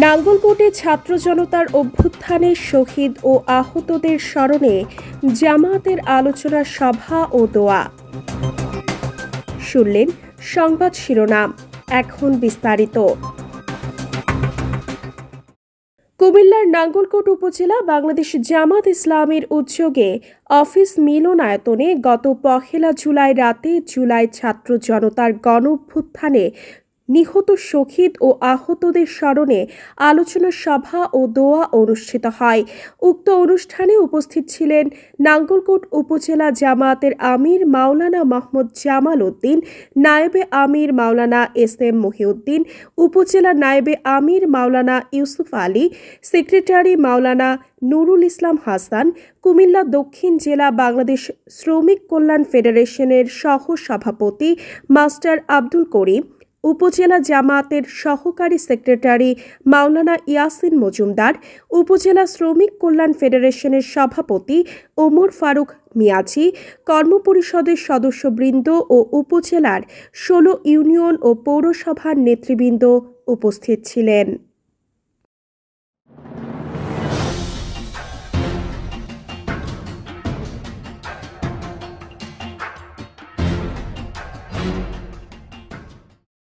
নাঙ্গলকোটে ছাত্র জনতার অভ্যুত্থানে শহীদ ও আহতদের স্মরণে জামায়াতের আলোচনা সভা ও দোয়া। শুনলেন সংবাদ শিরোনাম, এখন বিস্তারিত। কুমিল্লার নাঙ্গলকোট উপজেলা বাংলাদেশ জামাত ইসলামীর উদ্যোগে অফিস মিলনায়তনে গত ১ জুলাই রাতে জুলাই ছাত্র জনতার গণঅভ্যুত্থানে নিহত শহীদ ও আহতদের স্মরণে আলোচনা সভা ও দোয়া অনুষ্ঠিত হয়। উক্ত অনুষ্ঠানে উপস্থিত ছিলেন নাঙ্গলকোট উপজেলা জামায়াতের আমির মাওলানা মোহাম্মদ জামাল উদ্দিন, নায়েবে আমির মাওলানা এস.এম. মহিউদ্দিন, উপজেলা নায়েবে আমির মাওলানা ইউসুফ আলী, সেক্রেটারি মাওলানা নুরুল ইসলাম হাসান, কুমিল্লা দক্ষিণ জেলা বাংলাদেশ শ্রমিক কল্যাণ ফেডারেশনের সহ সভাপতি মাস্টার আব্দুল করিম, উপজেলা জামায়াতের সহকারী সেক্রেটারি মাওলানা ইয়াসিন মজুমদার, উপজেলা শ্রমিক কল্যাণ ফেডারেশনের সভাপতি ওমর ফারুক মিয়াজি, কর্মপরিষদের সদস্যবৃন্দ ও উপজেলার ১৬ ইউনিয়ন ও পৌরসভার নেতৃবৃন্দ উপস্থিত ছিলেন।